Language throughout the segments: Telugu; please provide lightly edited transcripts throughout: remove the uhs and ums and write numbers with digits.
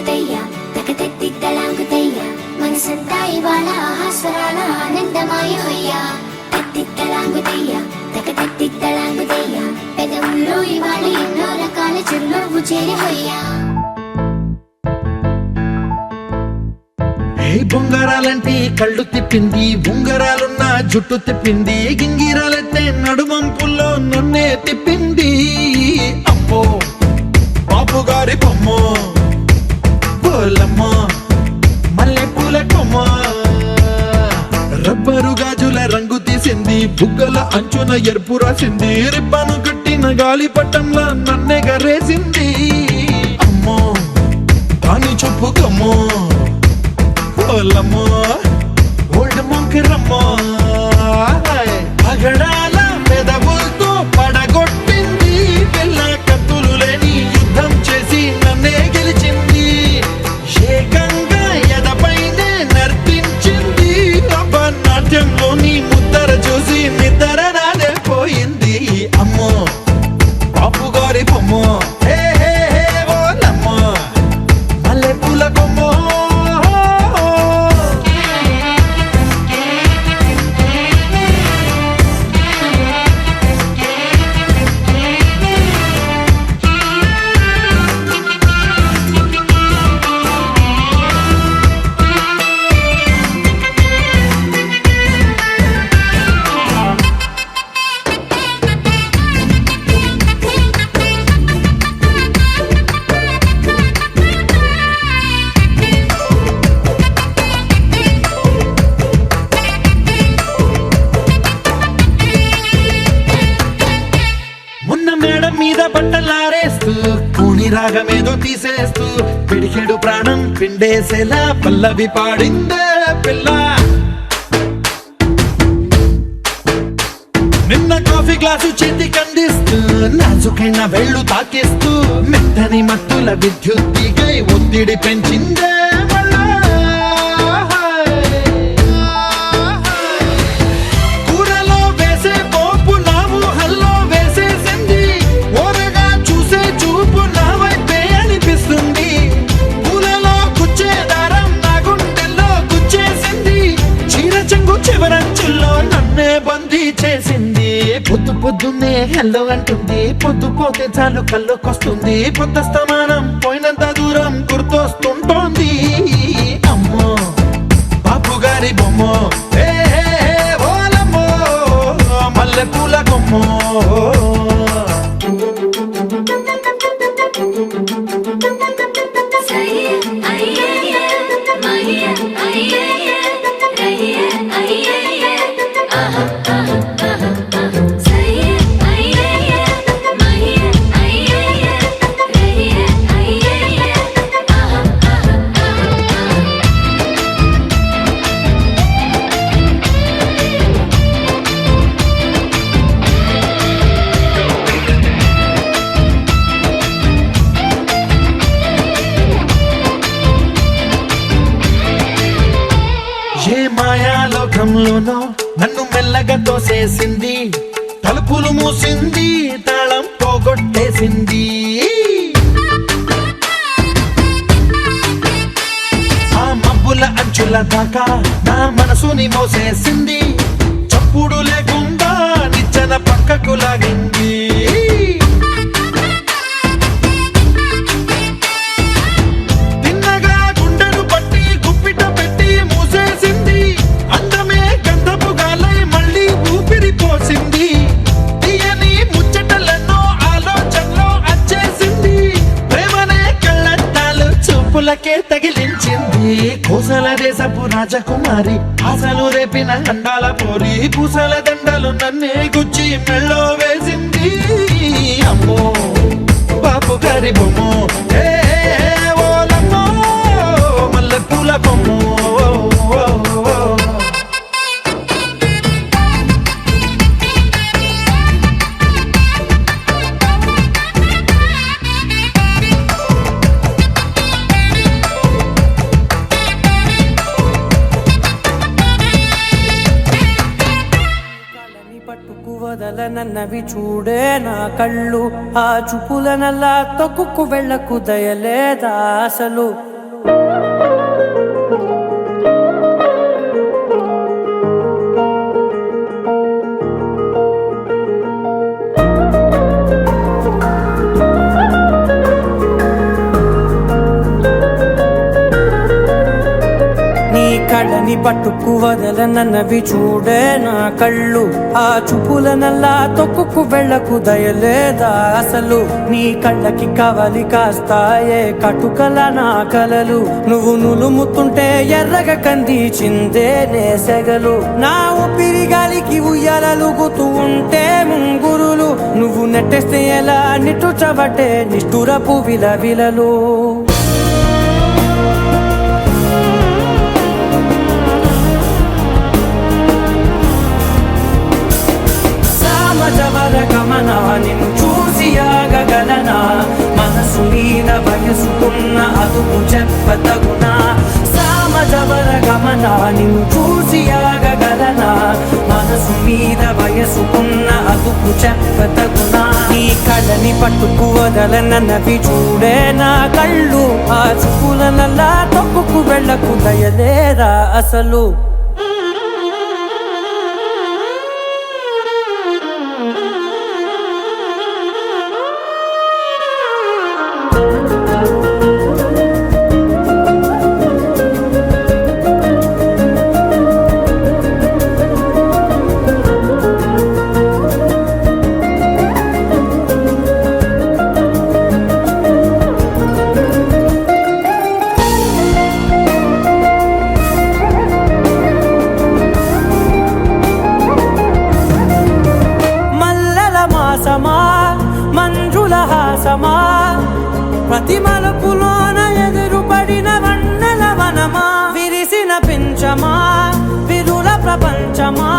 తలాంగుతయ్య తకతెత్తిద్దలాంగుతయ్య మనసంతా ఇవాళ ఆహాస్వరాల ఆనందమాయ హొయ్యా తత్తిద్దలాంగుతయ్య తకతెత్తిద్దలాంగుతయ్య పెదవుల్లో ఇవాళ ఎన్నో రకాల చిరునవ్వు చేరి హొయ్యా బొంగరాలంటే కళ్ళు తిప్పింది ఉంగరాలున్న జుట్టు తిప్పింది గింగిరాలెత్తే నడుమంపుల్లో నన్నే తిప్పింది అమ్మో బాబు గారి బొమ్మ పోలమ్మ మల్లె పూల కొమ్మ రబ్బరు గాజుల రంగు తీసింది బుగ్గల అంచున ఎరుపు రాసింది రిబ్బను కట్టిన గాలి పట్టంలా నన్నే గరేసింది అమ్మో దాని చెప్పుకమ్మో ఓలమ్మో ఓల్డ్ మొంకిరమ్మో పగడాల పెదవులతో పడగొట్టింది పిల్ల కత్తులు లేని యుద్ధం చేసి నన్నే గెలిచింది ఏకంగా ఎదపైనే నర్తించింది నాట్యంలోని ముద్దర చూసి నిద్ర నాదే పోయింది అమ్మో బాపు గారి బొమ్మో హే హే హే ఓలమ్మో మల్లె పూల కొమ్మో మీద బట్టలారేస్తూ కూని రాగమేదో తీసేస్తూ పిడికెడు ప్రాణం పిండేసేలా పల్లవి పాడిందే పిల్ల నిన్న కాఫీ గ్లాసు చేతి కందిస్తూ నాజుకైన వేళ్ళు తాకిస్తూ మెత్తని మత్తుల విద్యుత్తిగై ఒత్తిడి పెంచిందే చేసింది పొద్దు పొద్దున్నే హెల్లో అంటుంది పొద్దు పోతే చాలు కళ్ళొకొస్తుంది పొద్ద స్తమానం పోయినంత దూరం గుర్తొస్తుంటోంది అమ్మో బాపు గారి బొమ్మో హే హే హే ఓలమ్మో మల్లె పూల కొమ్మో ఏ మాయాలోకంలోనో నన్ను మెల్లగా తోసేసింది తలుపులు మూసింది తాళం పోగొట్టేసింది ఆ మబ్బుల అంచుల దాకా నా మనసుని మోసేసింది చప్పుడు లేకుండా నిచ్చెన పక్కకు లాగింది తగిలించింది కోసల దేశపు రాజకుమారి ఆశలు రేపిన అండాల పోరి పూసల దండలు నన్నే గుచ్చి మెళ్ళో వేసింది అమ్మో బాపు గారి బొమ్మో హే హే ఓలమ్మో మల్లె పూల బొమ్మో వదలనన్నవి చూడే నా కళ్ళు ఆ చూపులనల్లా తొక్కుకు వెళ్ళకు దయలేదా అసలు కళ్ళని పట్టుకు వదలనన్నవి చూడే నా కళ్ళు. ఆ చూపులనల్లా తొక్కుకు వెళ్ళకు దయలేదా అసలు. నీ కళ్ళకి కవలి కాస్తాయే కటుకల నా కలలు. నువ్వు నులుముతుంటే ఎర్రగ కందిచిందే నేసెగలు. నా ఊపిరి గాలికి ఉయ్యాలలుగుతూ ఉంటే ముంగురులు. నువ్వు నెట్టేస్తే ఎలా నిట్టుచబట్టే నిష్ఠురపు విలవిలలు. సామజవర గమన నిన్ను చూసి ఆగగలనా. మనసు మీద వయసుకున్న అదుపు చెప్పతగునా. సామజవర గమన నిన్ను చూసి ఆగగలనా. మనసు మీద వయసుకున్న అదుపు చెప్పతగునా. నీ కళ్ళని పట్టుకు వదలనన్నవి చూడే నా కళ్ళు. ఆ చూపులనల్లా తొక్కుకు వెళ్ళకు దయలేరా అసలు. మంజుల హాసమా ప్రతి మలుపులోన ఎదురుపడిన వన్నెల వనమా. విరిసిన పించమా విరుల ప్రపంచమా.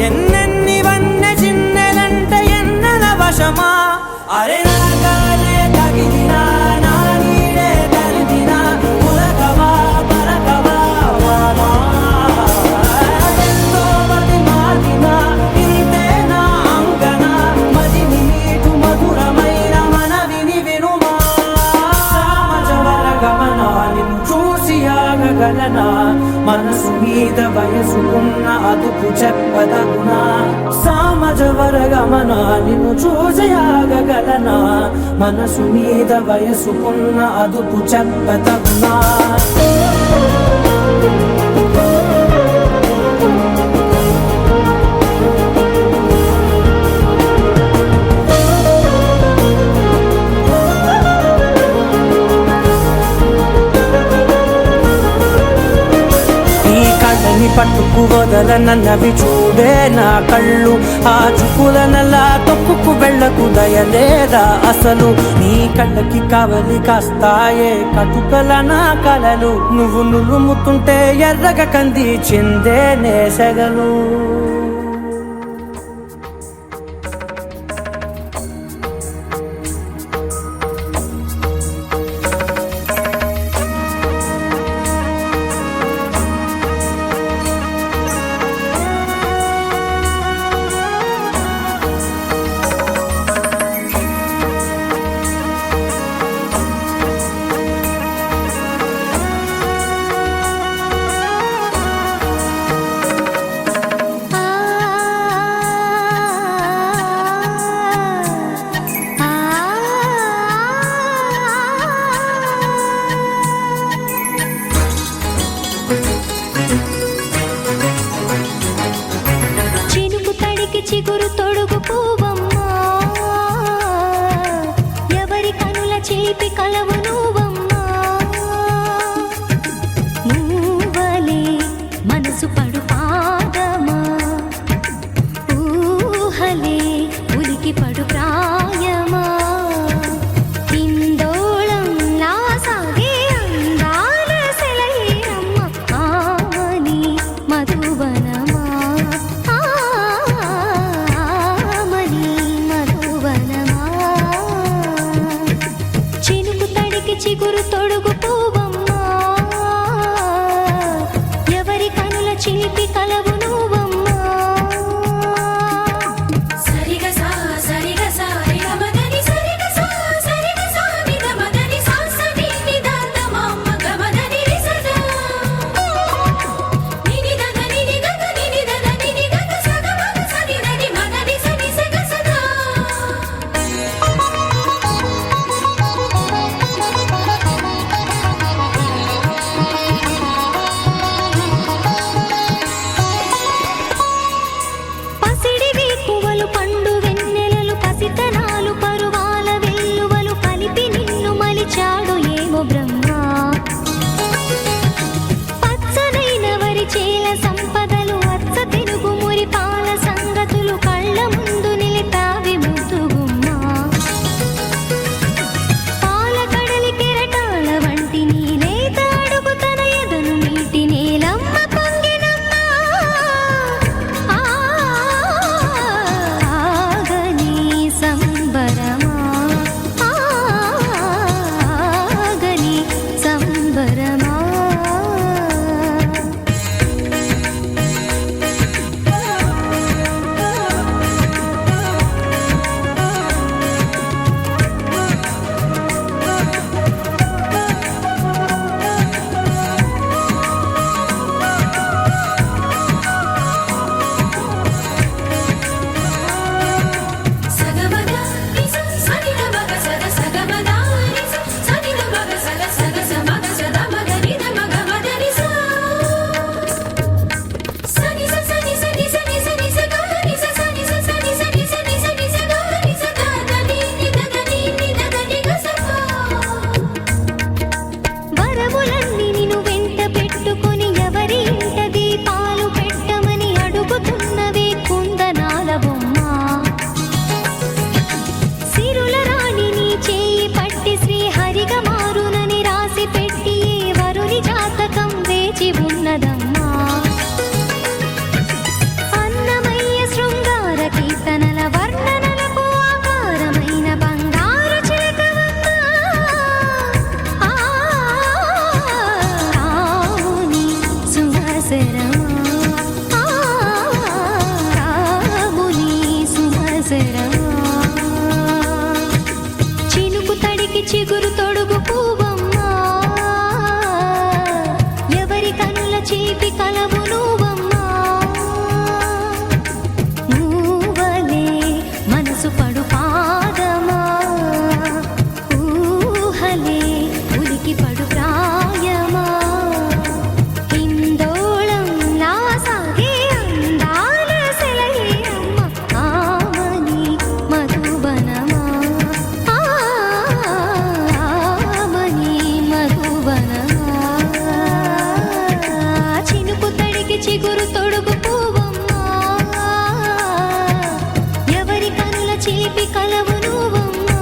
ఎన్నెన్ని వన్నె చిన్నెలంటే ఎన్నెల వశమా. అరే నాగాలే తగిలినా నా నీడే తరిమినా. పులకవా పరకవా వామా. ఎంతో మది మాదినా ఇంతే నా అంగన. మదిని నీటు మధురమైన మనవిని వినుమా. సామజవర గమన నిన్ను చూసి ఆగగలనా. మనసు మీద వయసుకున్న అదుపు చెప్పదగునా. సామజవర గమన నిన్ను చూసి ఆగగలనా. మనసు మీద వయసుకున్న అదుపు చెప్పదగునా. పట్టుకు వదలనన్నవి చూడే నా కళ్ళు. ఆ చూపులనల్లా తొక్కుకు వెళ్ళకు దయలేదా అసలు. నీ కళ్ళకి కవలి కాస్తాయే కటుకల నా కలలు. నువ్వు నులుముతుంటే ఎర్రగ కందిచిందే నేసెగలు. చిగురు తొడుగు పూవమ్మా. ఎవరి కనుల చేపి కలవు నువ్వమ్మా. నువ్వలే మనసు పడు పాదమా. ఊహలే ఉలికి పడు ప్రాయమా. ఇందోళం నా సాగే అందాల సెలయేరమ్మ. ఆమని మధువనమా. ఆమని చిలిపి కలవు నువ్వమ్మా.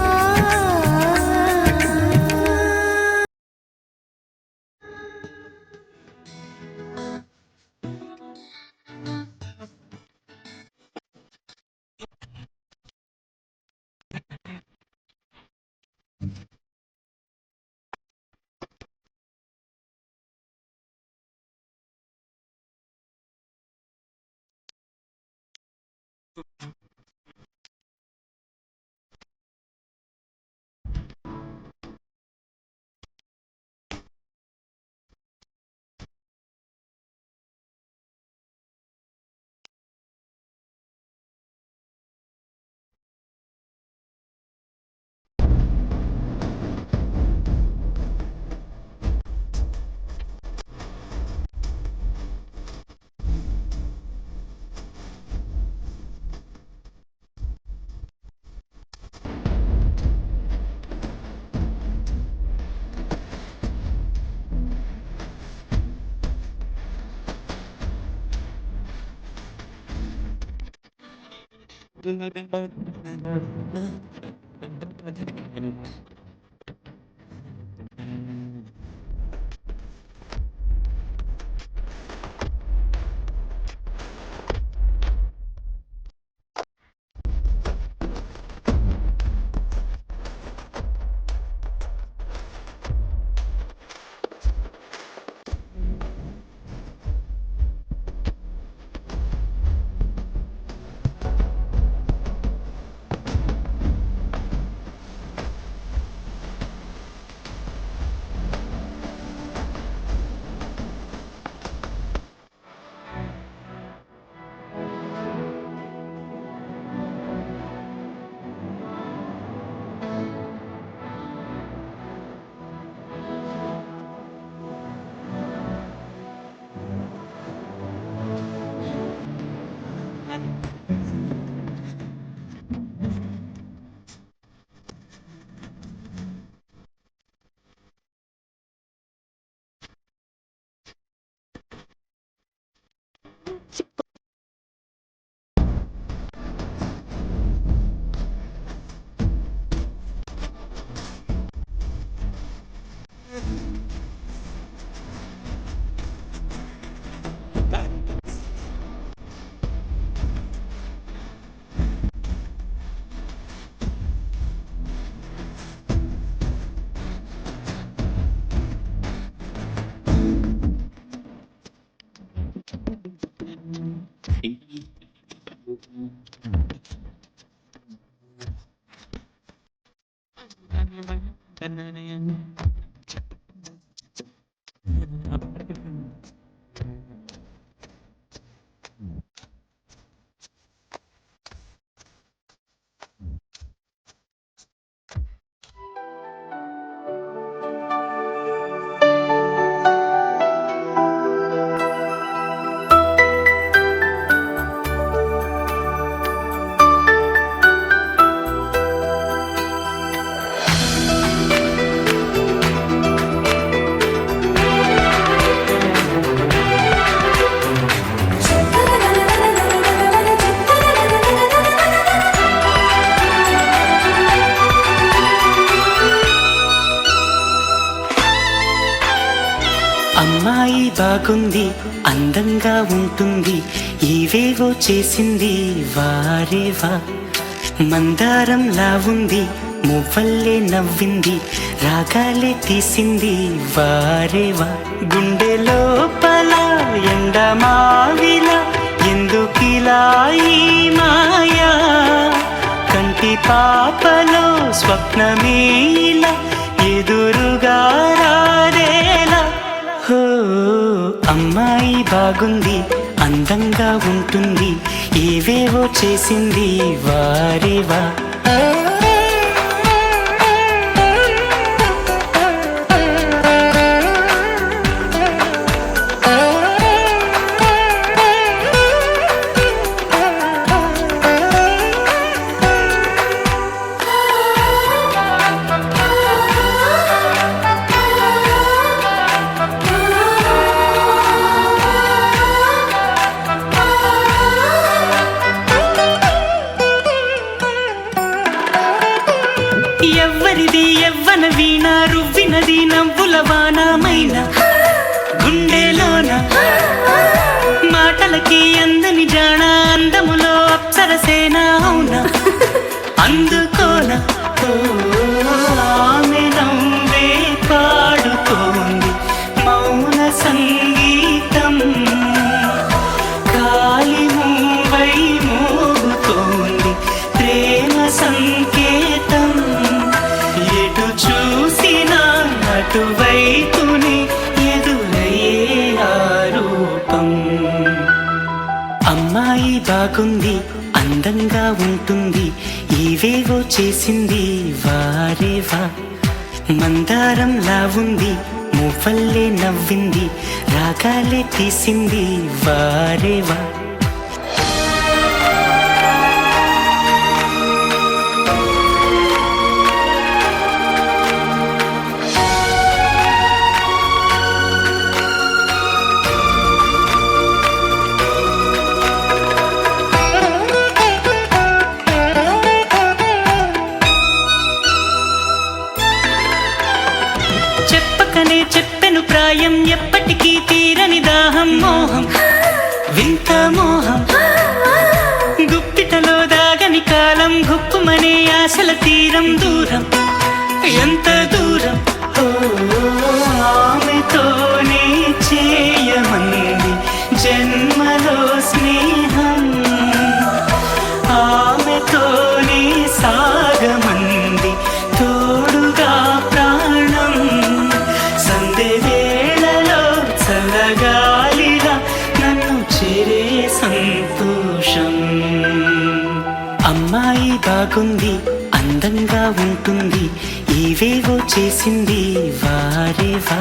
అమ్మాయి బాగుంది, అందంగా ఉంటుంది, ఇవేవో చేసింది వారేవా. మందారంలా ఉంది, మువ్వల్లే నవ్వింది, రాగాలే తీసింది వారేవా. గుండె లోపల ఎండమావిలా ఎందుకిలా ఈ మాయా, కంటి పాపలో స్వప్నమేలా ఎదురుగా రారేలా. హో అమ్మాయి బాగుంది, అందంగా ఉంటుంది, ఏవేవో చేసింది వారేవా. కురుస్తున్నది నవ్వుల వానమైన గుండెలోన మాటలకి అందని జాణ అందములో అప్సరసేన అవునా అందుకోన ఆమె నవ్వే పాడుతోంది మౌన సంగీతం కాలి మూవై మోగుతోంది ప్రేమ సంకేతం ఎటు చూసినా అటువైపునే ఎదురయ్యే ఆరూపం అమ్మాయి బాగుంది అందంగా ఉంటుంది ఇవేవో చేసింది వారేవా మందారంలా ఉంది మువ్వల్లే నవ్వింది రాగాలే తీసింది వారేవా చెప్పకనే చెప్పెను ప్రాయం ఎప్పటికీ తీరని దాహం మోహం వింత మోహం గుప్పిటలో దాగని కాలం గుప్పుమనే ఆశల తీరం దూరం ఎంత దూరం ఓ ఆమెతోనే చేయమంది జన్మలో స్నేహం ఆమెతోనే సాగమంది తోడుగా ప్రాణం సందే వేళలో చల్లగాలిలా నన్ను చేరే సంతోషం అమ్మాయి బాగుంది అందంగా ఉంటుంది ఇవేవో చేసింది వారేవా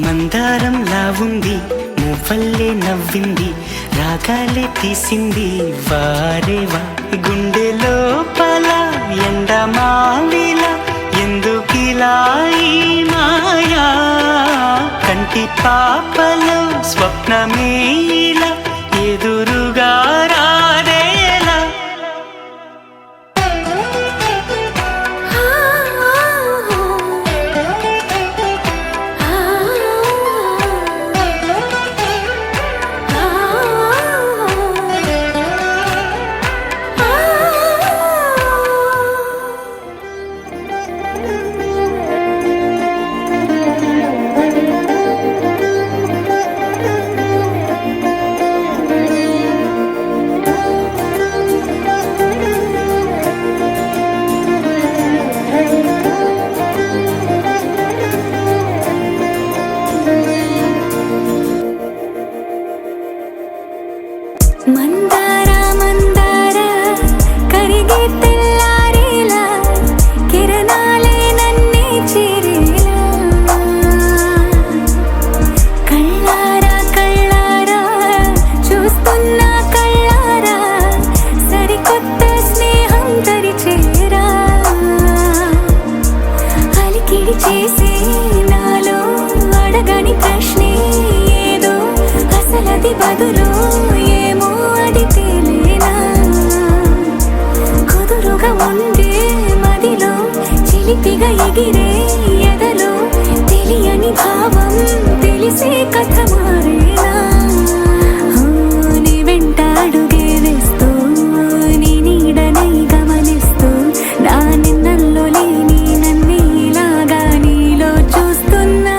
మందారంలా ఉంది మువ్వల్లే నవ్వింది రాగాలే తీసింది వారేవా గుండె లోపల ఎండమావిలా ఎందుకిలా ఈ మాయా కంటి పాపలో స్వప్నమేలా ఎదురుగా రాదేలా మందార మందార కరిగే తెల్లారేలా కిరణాలే నన్నే చేరేలా కళ్ళారా కళ్ళారా చూస్తున్నా కళ్ళారా సరికొత్త స్నేహం తరిచేరా అలికిడి చేసే నాలో అడగని ప్రశ్నే ఏదో అసలది బదులు ఏమో అది తేలేనా కుదురుగా ఉండే మదిలో చిలిపిగా ఎగిరే ఎదలో తెలియని భావం తెలిసే కథ మారేనా నీ వెంట అడుగే వేస్తూ నీ నీడనై గమనిస్తూ నా నిన్నల్లో లేని నన్నే ఇలాగా నీలో చూస్తున్నా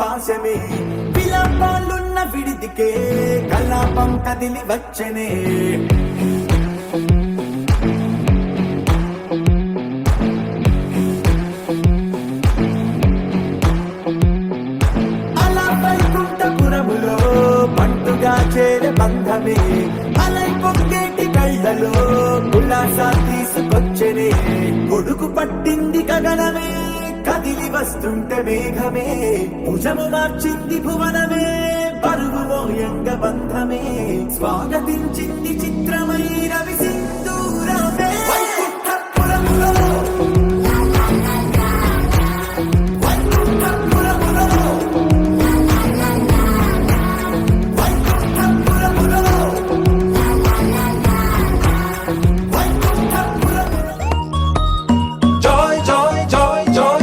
పాశమే విలాపాలున్న విడిదికే కలాపం కదిలి వచ్చనే అలా వైకుంఠపురములో పంటుగా చేరే బంధమే అలై పొక్కేటి కళ్ళలో కులాసా తీసుకొచ్చనే కొడుకు పట్టింది గగనమే కదిలి వస్తుంటే మేఘమే భుజము మార్చింది భువనమే పరుగు మోయంగ బంధమే స్వాగతించింది చిత్రమైన విసింధూరమే వైకుంఠపురములో వైకుంఠపురములో వైకుంఠపురములో వైకుంఠపురములో Joy, joy, joy, joy.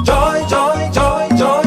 Joy, joy, joy, joy.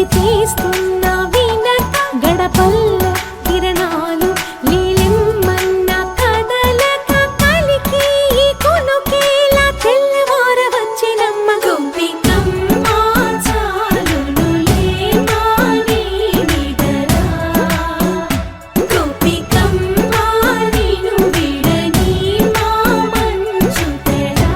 వంటి చేస్తున్న వినక గడపల్లో కిరణాలు నీలిమ్మన్న కదలక కలికి ఈ కొనుకేలా తెల్లవార వచ్చినమ్మ గోపికమ్మ చాలునులే మాని నిదరా గోపికమ్మ నిను విడని మా మంచు తెరా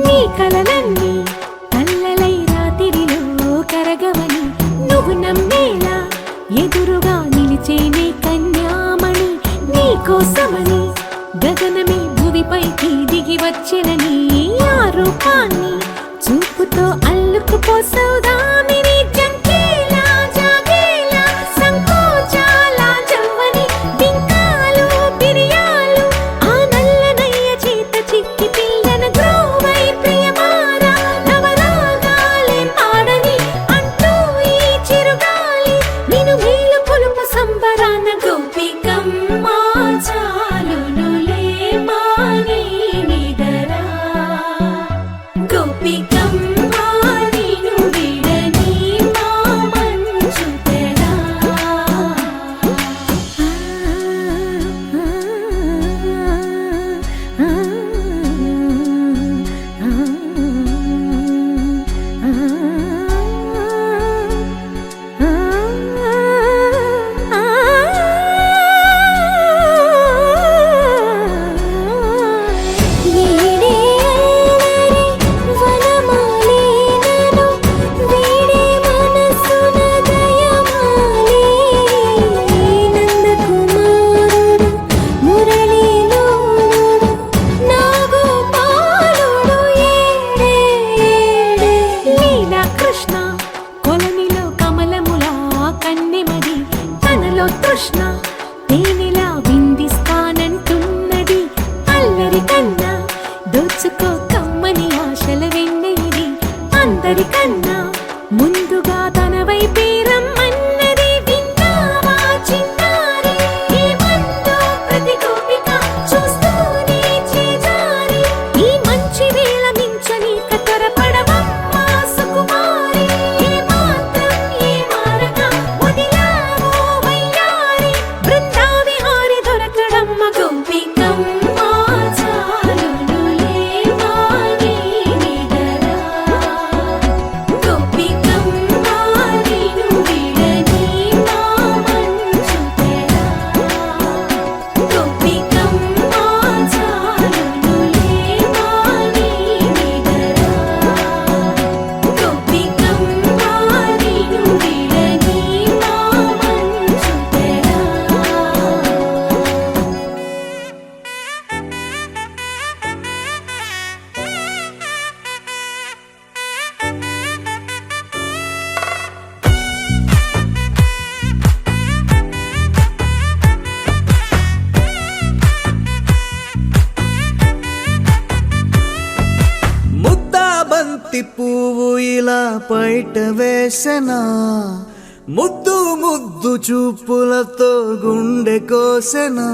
నీ కలలన్నీ కల్లలై రాత్రిలో కరగవని నువ్వు నమ్మేలా ఎదురుగా నిలిచేనే కన్యామణి నీ కోసమని గగనమే భువిపైకి దిగి వచ్చినని ఆ రూపాన్ని చూపుతో అల్లుకుపోసౌదామిని జంకేలా జాగేలా సంకోచాల జవ్వని బింకాలు బిరియాలు ఆ నల్లనయ్య చేత చిక్కి పిల్లన గ్రోవై ప్రియమారా నవరాగాలే పాడని అంటూ ఈ చిరుగాలి నిన్ను మేలు కొలుపు సంబరాన గోపికమ్మ చాలునులే మాని నిదరా గోపికమ్మ నిను విడని మా మంచు తెరా వీడే అల్లరి వనమాలినను వీడే మనసున దయమాలి నందకుమారుడు మురళీలోలుడు నాగోపాలుడు ఏడే లీలా కృష్ణ కొలనిలో కమలములా కన్నెమది తనలో తృష్ణ తేనెలా విందిస్తానంటున్నది అల్లరి కన్నా దోచుకో కమ్మని ఆశల వెన్నెయిది అందరికన్నా ముందుగా తన వైపే రమ్మన్నది విన్నావా చిన్నారి ఈ మందో ప్రతి గోపిక చూస్తూనే చేజారి ఈ మంచి వేళ మించని కతరపడవమ్మ సుకుమారి ఏ మాత్రం ఏ మారక వదిలావో వయ్యారి బృందావిహారి దొరకడమ్మ గోపికమ్మ చాలునులే మాని నిదరా గోపికమ్మ నిను విడని మా మంచు తెరా గోపికమ్మ చాలునులే మాని నిదరా గోపికమ్మ నిను విడని మా మంచు తెరా ముద్దా బంతి పువ్వు ఇలా బయట వేసెనా ముద్దు ముద్దు చూపులతో గుండె కోసెనా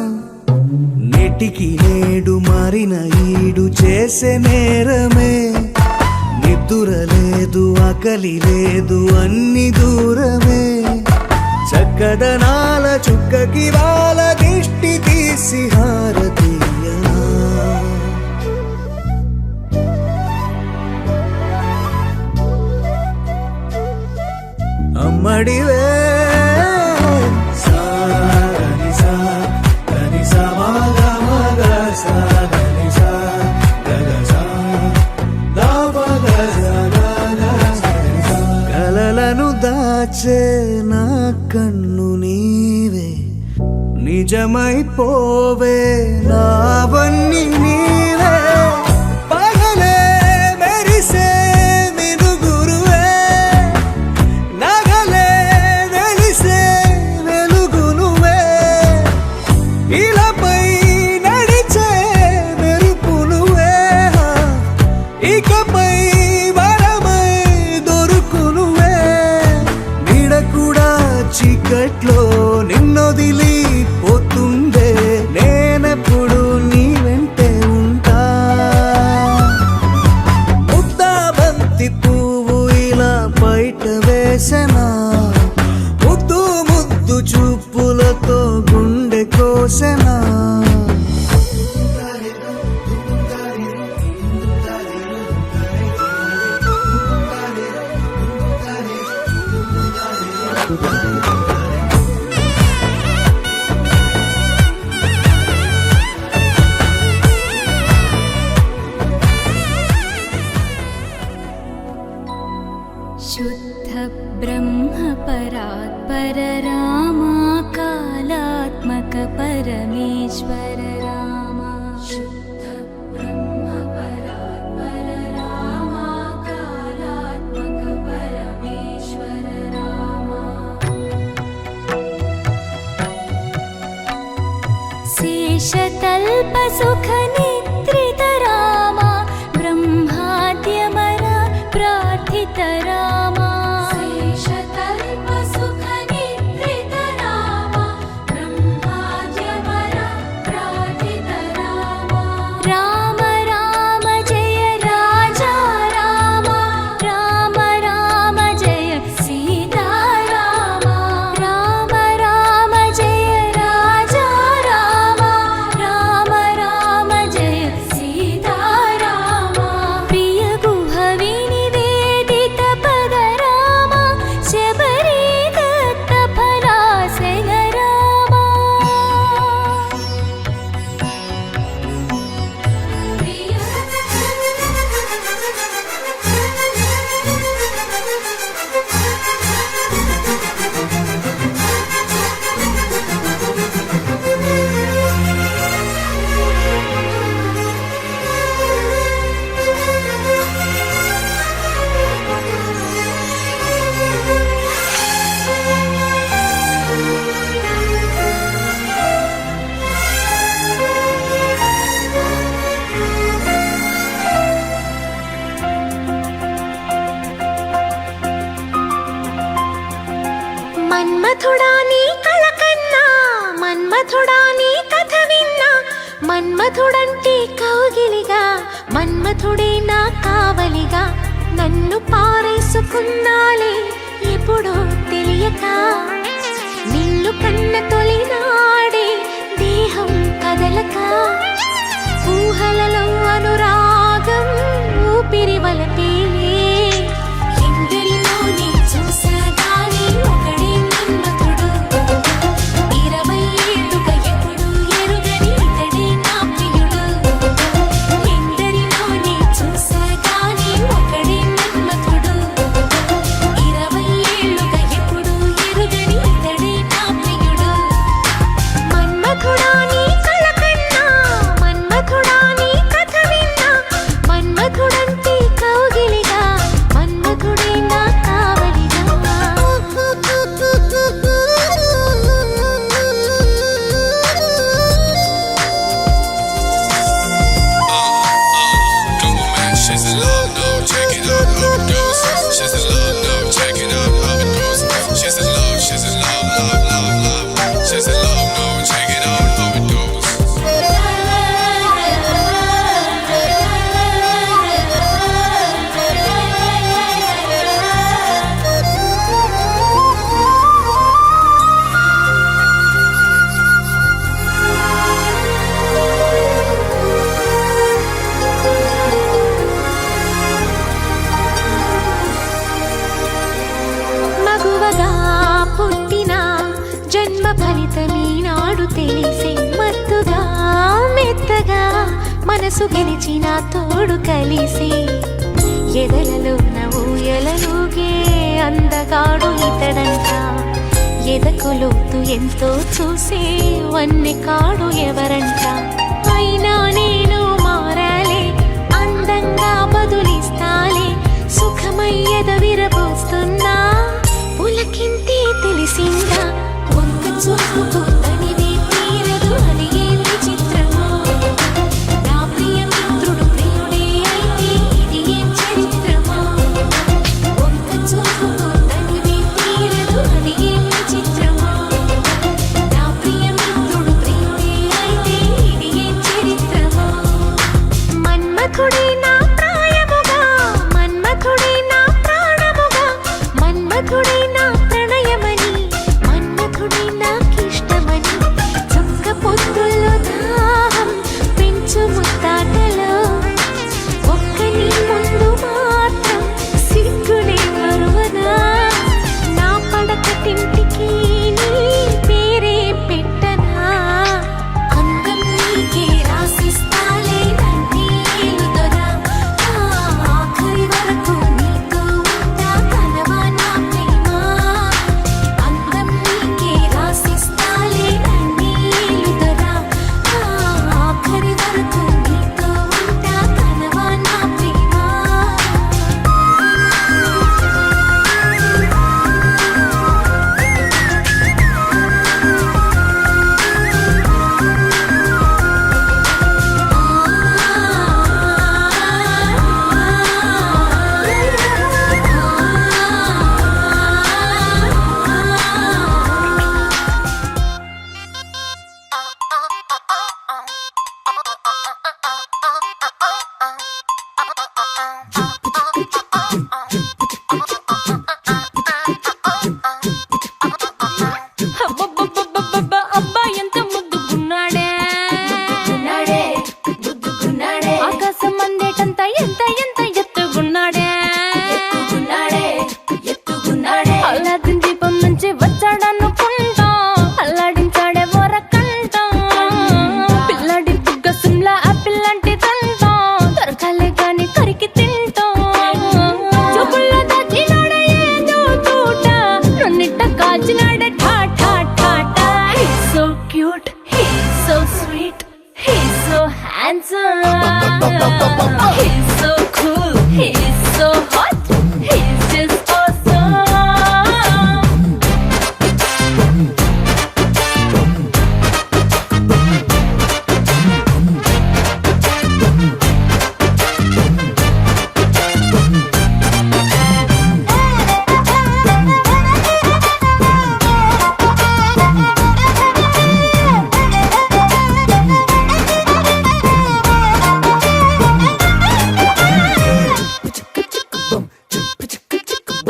నెటికి నేడు మారిన ఈడు చేసే నేరమే నిద్దుర లేదు ఆకలి లేదు అన్ని దూరమే చక్కదనాల చుక్కకి వాళ్ళ దిష్టి తీసి హారతీయనా అమ్మడివే సాగని సా గని సా మగ మగ సా గని సా గగ సా దా మగ సా గగ సా కలలను దాచే నా కన్ను నీవే నిజమైపోవే నావన్నీ నీవే పగలే మెరిసే మినుగురువే చీకట్లో నిన్నొదిలి పోతుందే నేనెప్పుడు నీ వెంటే ఉంటా ముద్దా బంతి పువ్వు ఇలా బయట వేసనా ముద్దు ముద్దు చూపులతో గుండె కోసెనా शुद्ध ब्रह्म परात्पर रामा कालात्मक परमेश्वर रामा शुद्ध ब्रह्म परात्पर रामा कालात्मक परमेश्वर रामा शेषतल्प सुख निद्रित रामा ब्रह्माद्यमर प्रार्थित रामा शेषतल्प सुख निद्रित रामा ब्रह्माद्यमर प्रार्थित रामा राम राम जय राजा रामा राम राम जय सीता रामा राम राम जय राजा रामा राम राम जय सीता रामा प्रिय गुहवि निवेदित पद रामा शबरी दत्त फलासन रामा మన్మథుడా నీ కళ కన్నా మన్మథుడా నీ కథ విన్నా మన్మథుడంటే కౌగిలిగా మన్మథుడే నా కావలిగా నన్ను పారేసుకున్నాలే ఎప్పుడో తెలియక నిన్ను కన్న తొలినాడే దేహం కదలక ఊహలలో అనురాగం ఊపిరి వలపేలే ఎందరిలో నీ చూసగానే ఒకడే మన్మథుడు 20 ఏళ్ళుగా ఎప్పుడు ఎరుగని ఇతడే నా ప్రియుడు ఎందరిలో నీ చూసగానే ఒకడే మన్మథుడు 20 ఏళ్ళుగా ఎప్పుడు ఎరుగని ఇతడే నా ప్రియుడు మన్మథుడా నీ కళ కన్నా మన్మథుడా నీ కథ విన్నా మన్మథుడంటే కౌగిలిగా మన్మథుడే నా కావలిగా Come on, man, she's in love, no, check it out, overdose. She's in love, no, check it out, overdose. She's in love, love, love, love. She's in love, no, check it out, overdose. మగువగా పుట్టిన జన్మ ఫలితమీనాడు తెలిసే మత్తుగా మెత్తగా మనసు గెలిచిన తోడు కలిసి ఎదలలో ఊయలలుగే అందగాడు ఇతడంట ఎదకు లోతు ఎంతో చూసే వన్నె కాడు ఎవరంట అయినా నేను మారాలే అందంగా బదులిస్తాలే సుఖమయ్యద విరబోస్తున్నా పులకింతే తెలిసిందా ఒక్క చూపుతో తనివి తీరదు అని ఏం విచిత్రమో నా ప్రియ మిత్రుడు ప్రియుడే అయితే ఇది ఏం చరిత్రమో ఒక్క చూపుతో తనివి తీరదు అని ఏం విచిత్రమో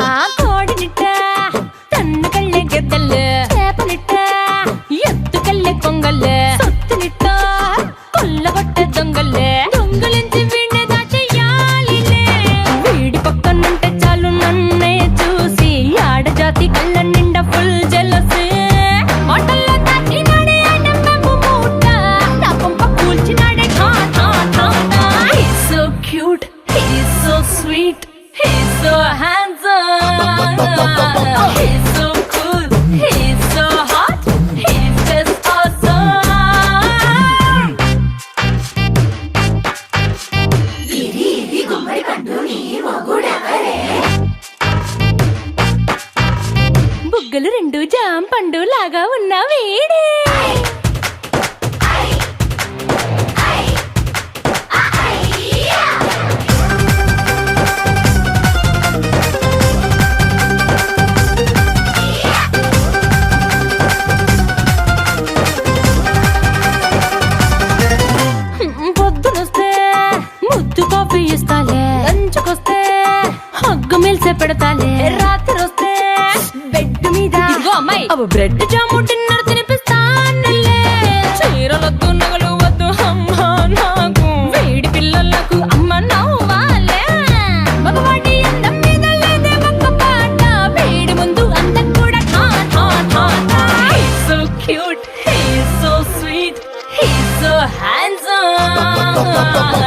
ఆ కోడినిట్ట తన్ను కళ్ళే గెద్దలు చేపలిట్ట ఎత్తు కళ్ళే కొంగలు సొత్తునిట్ట కొల్లగొట్ట దొంగలే దొంగలించి వీణ్ణి దాచేయాలిలే వీడి పక్కనుంటే చాలు నన్నే చూసి ఆడజాతి కళ్ళ నిండా ఫుల్ జెలసీ మాటల్లో తాకినాడే ఆయన మెమ్ము మూట నా కొంప కూల్చినాడే ఠా ఠా ఠా ఠా He's so cute, he's so sweet, he's so handsome, he's so cool, he's so hot, he's just awesome. బుగ్గలు రెండు జామ పండు లాగా ఉన్న వీడే పొద్దునొస్తే ముద్దు కాఫీ ఇస్తాలే లంచ్కొస్తే హగ్గు మిల్సే పెడతాలే రాత్రి వస్తే బెడ్ మీద ఇదిగో అమ్మాయి అవి బ్రెడ్ జాము డిన్నర్ తినిపిస్తానులే చీరలొద్దు నగలు వద్దు అమ్మా నాకు వేడి పిల్లలకు అమ్మ నవ్వాలే మగవాడి అందం మీద లేదే ఒక్క పాట వేడి ముందు అందం కూడా ఠా ఠా ఠా ఠా He's so cute, he's so sweet, he's so handsome.